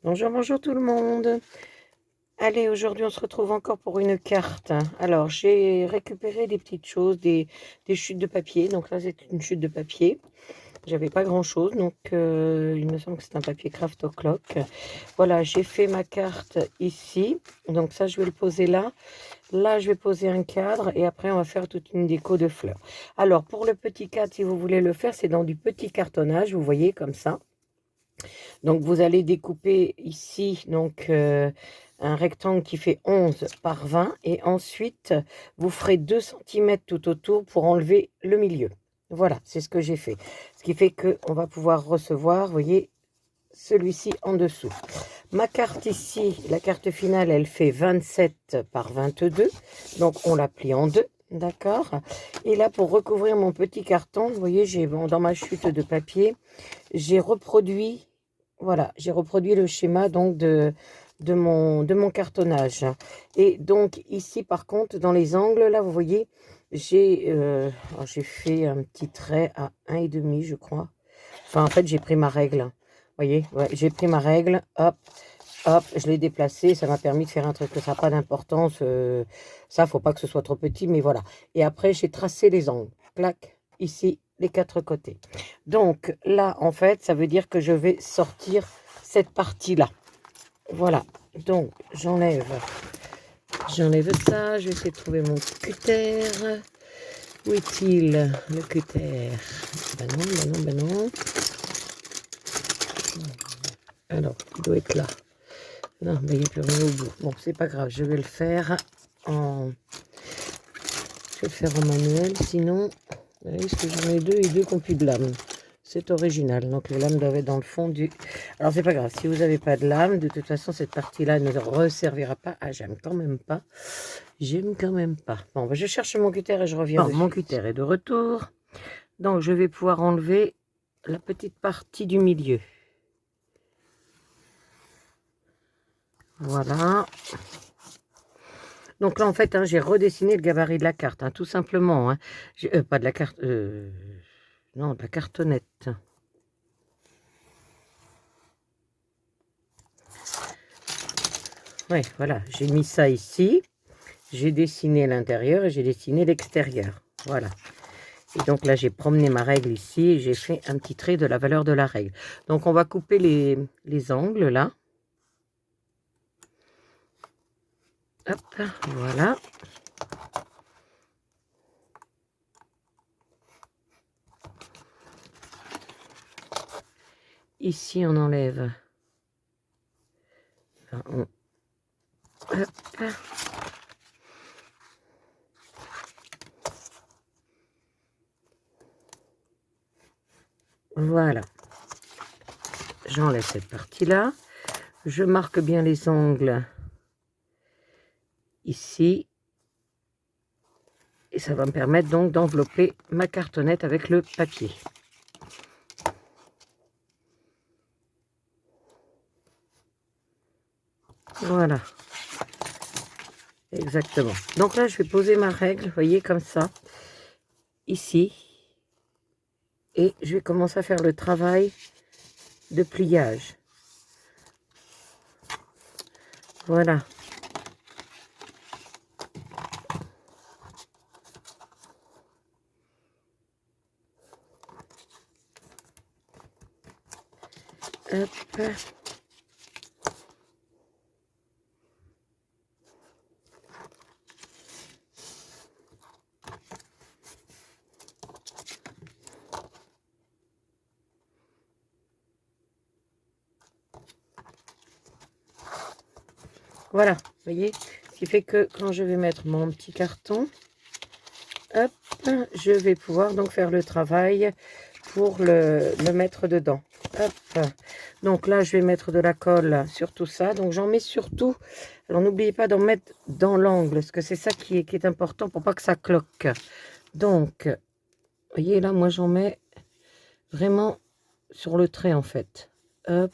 Bonjour, bonjour tout le monde. Allez, aujourd'hui on se retrouve encore pour une carte. Alors, j'ai récupéré des petites choses, des chutes de papier. Donc là, c'est une chute de papier. J'avais pas grand-chose, donc il me semble que c'est un papier Craft O'Clock. Voilà, j'ai fait ma carte ici. Donc ça, je vais le poser là. Là, je vais poser un cadre et après, on va faire toute une déco de fleurs. Alors, pour le petit cadre, si vous voulez le faire, c'est dans du petit cartonnage, vous voyez, comme ça. Donc, vous allez découper ici un rectangle qui fait 11 par 20 et ensuite, vous ferez 2 cm tout autour pour enlever le milieu. Voilà, c'est ce que j'ai fait. Ce qui fait qu'on va pouvoir recevoir, vous voyez, celui-ci en dessous. Ma carte ici, la carte finale, elle fait 27 par 22. Donc, on la plie en deux. D'accord. Et là, pour recouvrir mon petit carton, vous voyez, dans ma chute de papier, j'ai reproduit, voilà, j'ai reproduit le schéma donc de mon cartonnage. Et donc ici, par contre, dans les angles, là, vous voyez, j'ai fait un petit trait à 1,5, je crois. Enfin, en fait, j'ai pris ma règle. Vous voyez, ouais, j'ai pris ma règle, hop, hop, je l'ai déplacée. Ça m'a permis de faire un truc que ça n'a pas d'importance. Ça, faut pas que ce soit trop petit, mais voilà. Et après, j'ai tracé les angles. Clac, ici, les 4 côtés. Donc là, en fait, ça veut dire que je vais sortir cette partie-là. Voilà. Donc, j'enlève ça. Je vais essayer de trouver mon cutter. Où est-il, le cutter? Ben non, ben non, ben non. Alors, il doit être là. Non, mais il n'y a plus rien au bout. Bon, c'est pas grave, je vais le faire en... Je vais le faire en manuel, sinon... Vous voyez, parce que j'en ai deux et deux qui n'ont plus de lame. C'est original, donc les lames doivent être dans le fond du... Alors, c'est pas grave, si vous n'avez pas de lame, de toute façon, cette partie-là ne resservira pas. Ah, j'aime quand même pas. J'aime quand même pas. Bon, ben, je cherche mon cutter et je reviens de suite. Mon cutter est de retour. Donc, je vais pouvoir enlever la petite partie du milieu. Voilà. Donc là, en fait, j'ai redessiné le gabarit de la carte, tout simplement. Pas de la carte... non, de la cartonnette. Ouais, voilà, j'ai mis ça ici. J'ai dessiné l'intérieur et j'ai dessiné l'extérieur. Voilà. Et donc là, j'ai promené ma règle ici et j'ai fait un petit trait de la valeur de la règle. Donc, on va couper les angles, là. Hop, voilà. Ici, on enlève. Enfin, hop. Voilà. J'enlève cette partie-là. Je marque bien les angles ici. Et ça va me permettre donc d'envelopper ma cartonnette avec le papier. Voilà. Exactement. Donc là, je vais poser ma règle, vous voyez, comme ça. Ici. Et je vais commencer à faire le travail de pliage. Voilà. Hop. Voilà, vous voyez, ce qui fait que quand je vais mettre mon petit carton, hop, je vais pouvoir donc faire le travail pour le mettre dedans. Hop. Donc là, je vais mettre de la colle sur tout ça. Donc j'en mets surtout. Alors n'oubliez pas d'en mettre dans l'angle, parce que c'est ça qui est important pour pas que ça cloque. Donc, vous voyez là, moi j'en mets vraiment sur le trait en fait. Hop.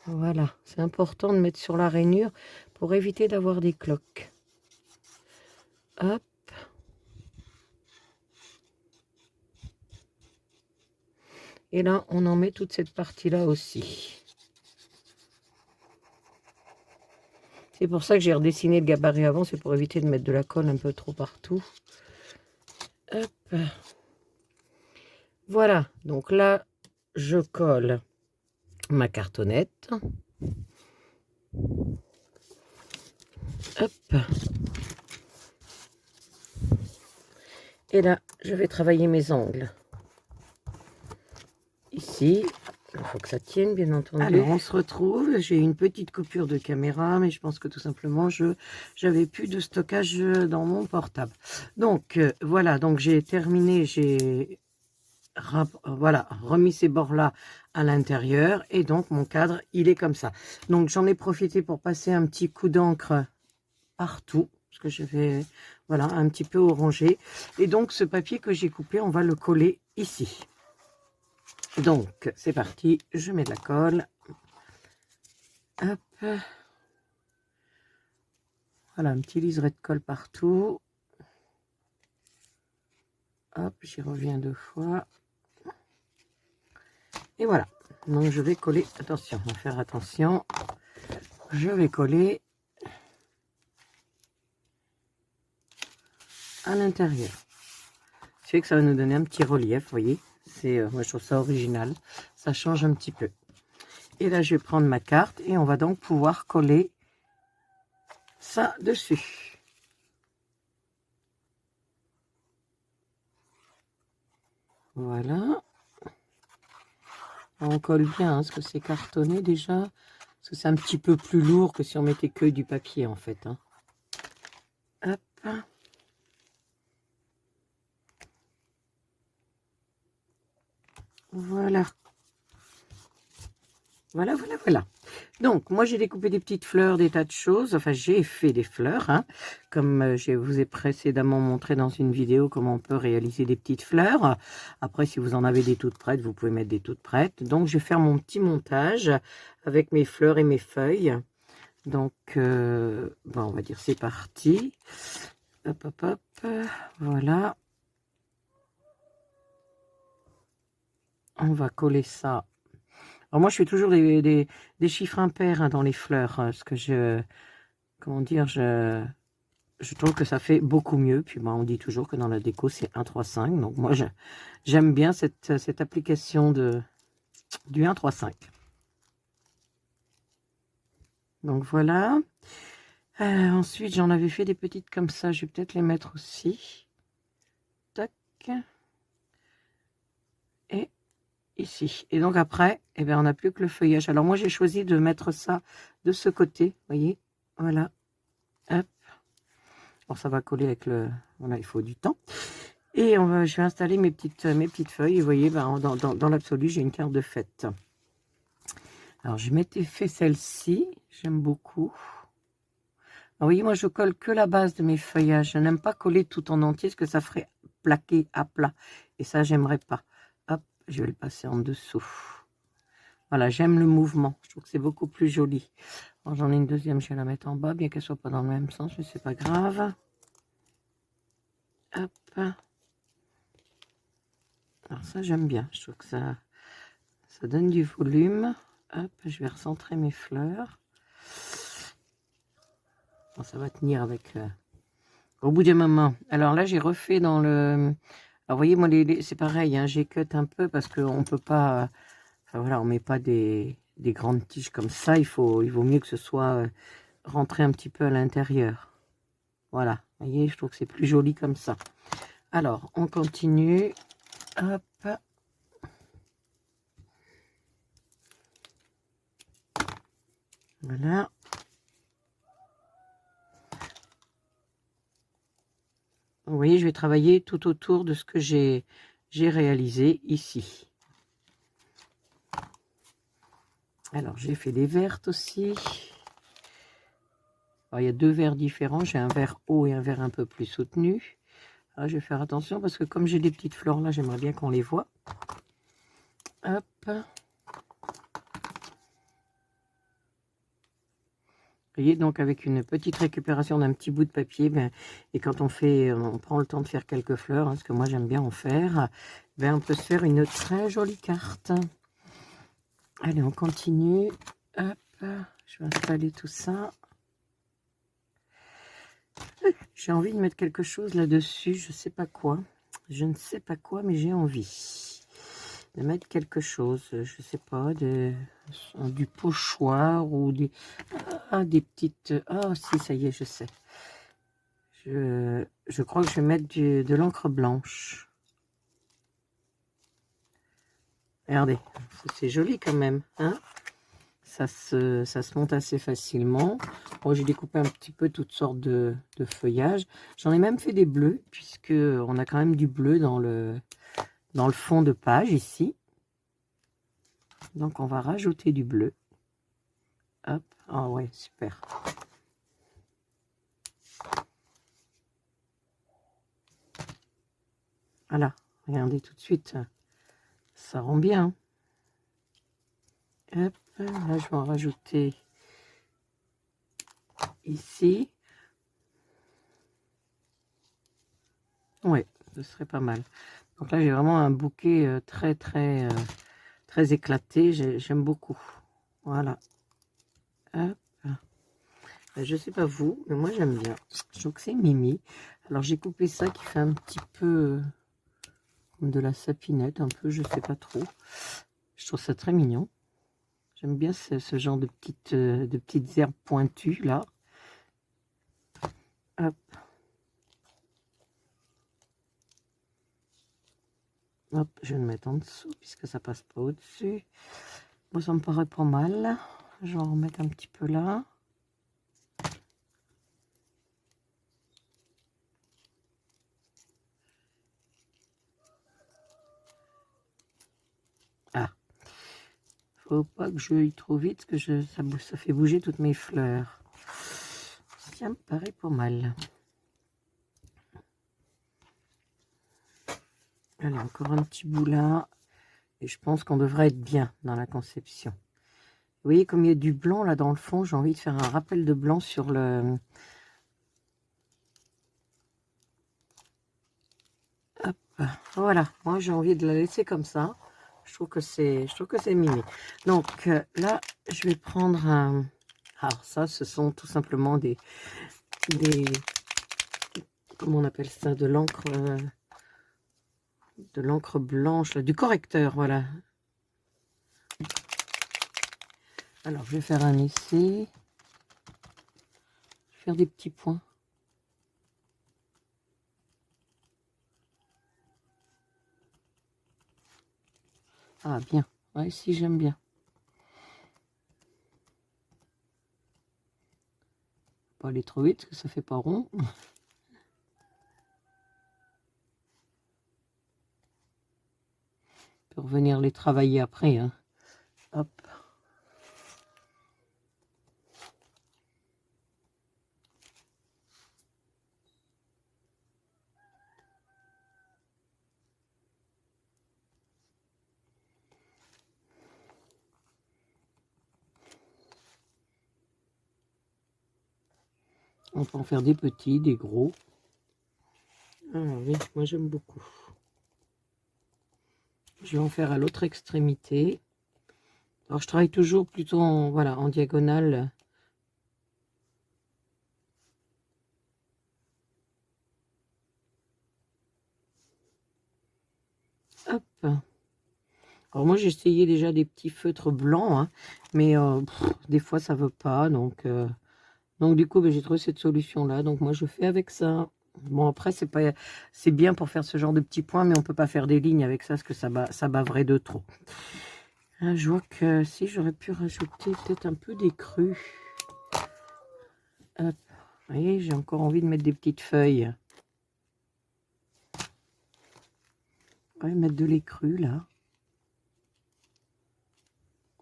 Voilà, c'est important de mettre sur la rainure pour éviter d'avoir des cloques. Hop. Et là, on en met toute cette partie-là aussi. C'est pour ça que j'ai redessiné le gabarit avant, c'est pour éviter de mettre de la colle un peu trop partout. Hop. Voilà, donc là, je colle ma cartonnette. Hop. Et là, je vais travailler mes angles. Ici, il faut que ça tienne, bien entendu. Alors, on se retrouve. J'ai une petite coupure de caméra, mais je pense que tout simplement, j'avais plus de stockage dans mon portable. Donc, voilà, donc j'ai terminé, j'ai voilà, remis ces bords-là à l'intérieur. Et donc, mon cadre, il est comme ça. Donc, j'en ai profité pour passer un petit coup d'encre partout, parce que je vais, voilà, un petit peu orangé. Et donc, ce papier que j'ai coupé, on va le coller ici. Donc, c'est parti, je mets de la colle. Hop. Voilà, un petit liseré de colle partout. Hop, j'y reviens 2 fois. Et voilà. Donc, je vais coller. Attention, on va faire attention. Je vais coller à l'intérieur. Ce qui fait que ça va nous donner un petit relief, vous voyez. Moi, je trouve ça original. Ça change un petit peu. Et là, je vais prendre ma carte et on va donc pouvoir coller ça dessus. Voilà. On colle bien, hein, parce que c'est cartonné déjà. Parce que c'est un petit peu plus lourd que si on mettait que du papier, en fait. Hein. Hop. Voilà. Voilà, voilà, voilà. Donc, moi, j'ai découpé des petites fleurs, des tas de choses. Enfin, j'ai fait des fleurs, hein, comme je vous ai précédemment montré dans une vidéo comment on peut réaliser des petites fleurs. Après, si vous en avez des toutes prêtes, vous pouvez mettre des toutes prêtes. Donc, je vais faire mon petit montage avec mes fleurs et mes feuilles. Donc, bon, on va dire c'est parti. Hop, hop, hop. Voilà. On va coller ça. Alors moi, je fais toujours des chiffres impairs, hein, dans les fleurs, parce que comment dire, je trouve que ça fait beaucoup mieux. Puis on dit toujours que dans la déco, c'est 1, 3, 5. Donc moi, j'aime bien cette application du 1, 3, 5. Donc voilà. Ensuite, j'en avais fait des petites comme ça. Je vais peut-être les mettre aussi. Tac. Et ici. Et donc après, eh bien, on n'a plus que le feuillage. Alors moi, j'ai choisi de mettre ça de ce côté. Vous voyez, voilà. Hop. Alors ça va coller avec le... Voilà, il faut du temps. Et je vais installer mes petites feuilles. Et vous voyez, ben, dans l'absolu, j'ai une carte de fête. Alors, je m'étais fait celle-ci. J'aime beaucoup. Alors, vous voyez, moi, je colle que la base de mes feuillages. Je n'aime pas coller tout en entier, parce que ça ferait plaqué à plat. Et ça, j'aimerais pas. Hop, je vais le passer en dessous. Voilà, j'aime le mouvement. Je trouve que c'est beaucoup plus joli. J'en ai une deuxième, je vais la mettre en bas, bien qu'elle soit pas dans le même sens, mais c'est pas grave. Hop. Alors ça, j'aime bien. Je trouve que ça donne du volume. Hop, je vais recentrer mes fleurs. Bon, ça va tenir avec... au bout d'un moment. Alors là, j'ai refait dans le... Alors, vous voyez, moi, c'est pareil, hein, j'ai cut un peu parce qu'on peut pas... Enfin, voilà, on met pas des grandes tiges comme ça. Il vaut mieux que ce soit rentré un petit peu à l'intérieur. Voilà, vous voyez, je trouve que c'est plus joli comme ça. Alors, on continue. Hop. Voilà. Vous voyez, je vais travailler tout autour de ce que j'ai réalisé ici. Alors, j'ai fait des vertes aussi. Alors, il y a 2 verts différents. J'ai un vert haut et un vert un peu plus soutenu. Alors, je vais faire attention parce que comme j'ai des petites fleurs là, j'aimerais bien qu'on les voit. Hop. Vous voyez, donc avec une petite récupération d'un petit bout de papier, ben, et quand on prend le temps de faire quelques fleurs, hein, parce que moi j'aime bien en faire, ben, on peut se faire une très jolie carte. Allez, on continue. Hop, je vais installer tout ça. J'ai envie de mettre quelque chose là-dessus, je sais pas quoi. Je ne sais pas quoi, mais j'ai envie de mettre quelque chose. Je sais pas, du pochoir ou des petites... Ah si, ça y est, je sais. Je crois que je vais mettre de l'encre blanche. Regardez, c'est joli quand même, hein? Ça se monte assez facilement. Moi, j'ai découpé un petit peu toutes sortes de feuillages. J'en ai même fait des bleus, puisque on a quand même du bleu dans le fond de page ici. Donc, on va rajouter du bleu. Hop, ah ouais, super. Voilà, regardez tout de suite, ça rend bien. Hop, là, je vais en rajouter ici. Ouais, ce serait pas mal. Donc là, j'ai vraiment un bouquet très éclaté. J'aime beaucoup. Voilà. Hop. Je sais pas vous, mais moi j'aime bien. Je trouve que c'est mimi. Alors j'ai coupé ça qui fait un petit peu comme de la sapinette, un peu, je sais pas trop. Je trouve ça très mignon. J'aime bien ce genre de petites herbes pointues là. Hop. Hop, je vais le mettre en dessous puisque ça passe pas au-dessus. Moi, ça me paraît pas mal. Je vais en remettre un petit peu là. Ah, faut pas que je aille trop vite parce que ça fait bouger toutes mes fleurs. Ça me paraît pas mal. Allez, encore un petit bout là. Et je pense qu'on devrait être bien dans la conception. Vous voyez comme il y a du blanc là dans le fond, j'ai envie de faire un rappel de blanc sur le... Hop, voilà, moi j'ai envie de la laisser comme ça. Je trouve que c'est mimi. Donc là, je vais prendre un... Alors ça, ce sont tout simplement des comment on appelle ça, de l'encre blanche, là, du correcteur, voilà. Alors, je vais faire un essai. Je vais faire des petits points. Ah, bien. Ouais, si, j'aime bien. Pas aller trop vite, parce que ça fait pas rond. On peut revenir les travailler après, hein. Hop. On peut en faire des petits, des gros. Ah oui, moi j'aime beaucoup. Je vais en faire à l'autre extrémité. Alors je travaille toujours plutôt en, voilà, en diagonale. Hop. Alors moi j'ai essayé déjà des petits feutres blancs, hein, mais des fois ça veut pas. Donc du coup ben, j'ai trouvé cette solution là. Donc moi je fais avec ça. Bon après c'est bien pour faire ce genre de petits points, mais on peut pas faire des lignes avec ça parce que ça baverait de trop. Là, je vois que si j'aurais pu rajouter peut-être un peu d'écru. Hop. Vous voyez, j'ai encore envie de mettre des petites feuilles. Ouais, mettre de l'écru là.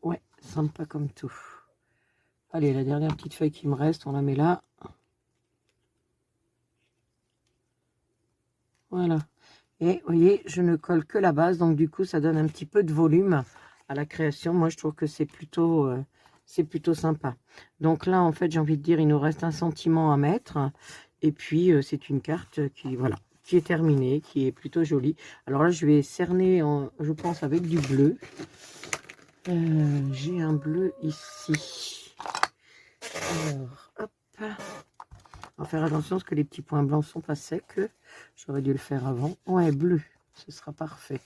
Ouais, sympa comme tout. Allez, la dernière petite feuille qui me reste, on la met là. Voilà. Et vous voyez, je ne colle que la base, donc du coup, ça donne un petit peu de volume à la création. Moi, je trouve que c'est plutôt sympa. Donc là, en fait, j'ai envie de dire, il nous reste un sentiment à mettre. Et puis, c'est une carte qui, voilà, qui est terminée, qui est plutôt jolie. Alors là, je vais cerner, je pense, avec du bleu. J'ai un bleu ici. Alors, hop. On va faire attention parce que les petits points blancs sont pas secs. J'aurais dû le faire avant. Ouais, bleu, ce sera parfait.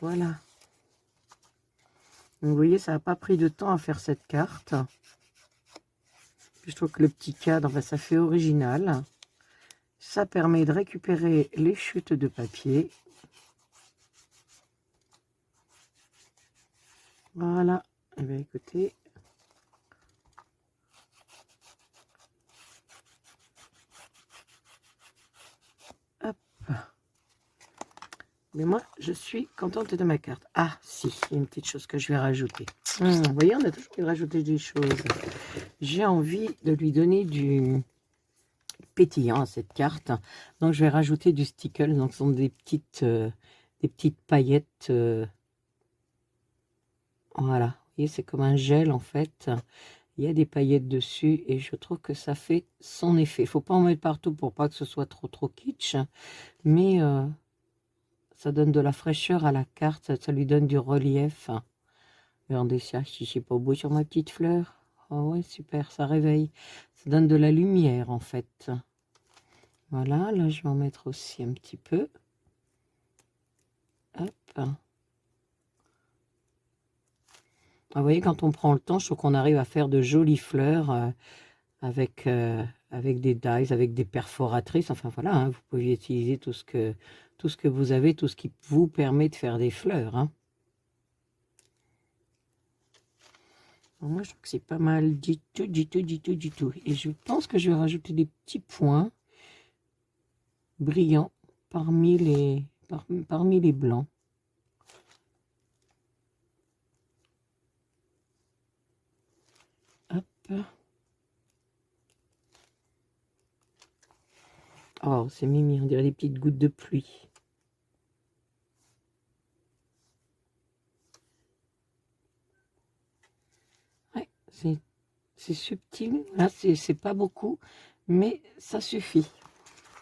Voilà. Donc, vous voyez, ça n'a pas pris de temps à faire cette carte. Je trouve que le petit cadre, ben, ça fait original. Ça permet de récupérer les chutes de papier. Voilà. Et bien écoutez. Hop. Mais moi, je suis contente de ma carte. Ah, si, il y a une petite chose que je vais rajouter. Vous voyez, on a toujours pu rajouter des choses. J'ai envie de lui donner du pétillant à cette carte. Donc, je vais rajouter du stickle. Donc, ce sont des petites paillettes. Voilà. Vous voyez, c'est comme un gel, en fait. Il y a des paillettes dessus et je trouve que ça fait son effet. Il ne faut pas en mettre partout pour pas que ce soit trop kitsch. Mais ça donne de la fraîcheur à la carte. Ça lui donne du relief. Regardez ça, si c'est pas beau sur ma petite fleur. Oh ouais, super, ça réveille. Ça donne de la lumière, en fait. Voilà, là, je vais en mettre aussi un petit peu. Hop. Vous voyez, quand on prend le temps, je trouve qu'on arrive à faire de jolies fleurs avec des dies, avec des perforatrices. Enfin, voilà, hein, vous pouvez utiliser tout ce que vous avez, tout ce qui vous permet de faire des fleurs. Hein. Moi, je trouve que c'est pas mal du tout, du tout, du tout, du tout. Et je pense que je vais rajouter des petits points brillants parmi les blancs. Hop. Oh, c'est mimi, on dirait des petites gouttes de pluie. Ouais, c'est subtil. Là, c'est pas beaucoup, mais ça suffit.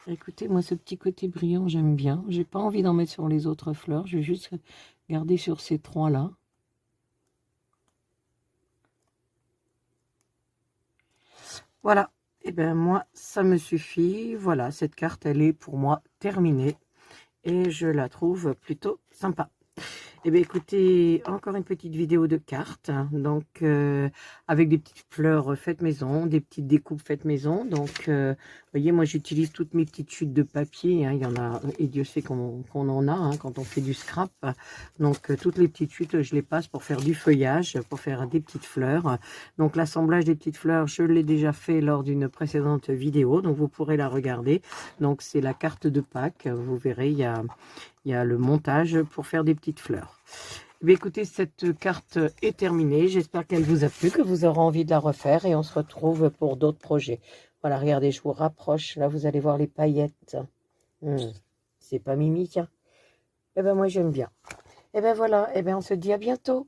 Écoutez, moi, ce petit côté brillant, j'aime bien. J'ai pas envie d'en mettre sur les autres fleurs. Je vais juste garder sur ces trois-là. Voilà. Et bien, moi, ça me suffit. Voilà, cette carte, elle est pour moi terminée. Et je la trouve plutôt sympa. Eh bien, écoutez, encore une petite vidéo de cartes, hein, donc avec des petites fleurs faites maison, des petites découpes faites maison. Donc, vous voyez, moi, j'utilise toutes mes petites chutes de papier. Hein, il y en a, et Dieu sait qu'on en a hein, quand on fait du scrap. Donc, toutes les petites chutes, je les passe pour faire du feuillage, pour faire des petites fleurs. Donc, l'assemblage des petites fleurs, je l'ai déjà fait lors d'une précédente vidéo. Donc, vous pourrez la regarder. Donc, c'est la carte de Pâques. Vous verrez, il y a le montage pour faire des petites fleurs. Mais écoutez, cette carte est terminée. J'espère qu'elle vous a plu, que vous aurez envie de la refaire. Et on se retrouve pour d'autres projets. Voilà, regardez, je vous rapproche. Là, vous allez voir les paillettes. C'est pas mimi, tiens. Eh bien, moi, j'aime bien. Eh bien, voilà. Eh bien, on se dit à bientôt.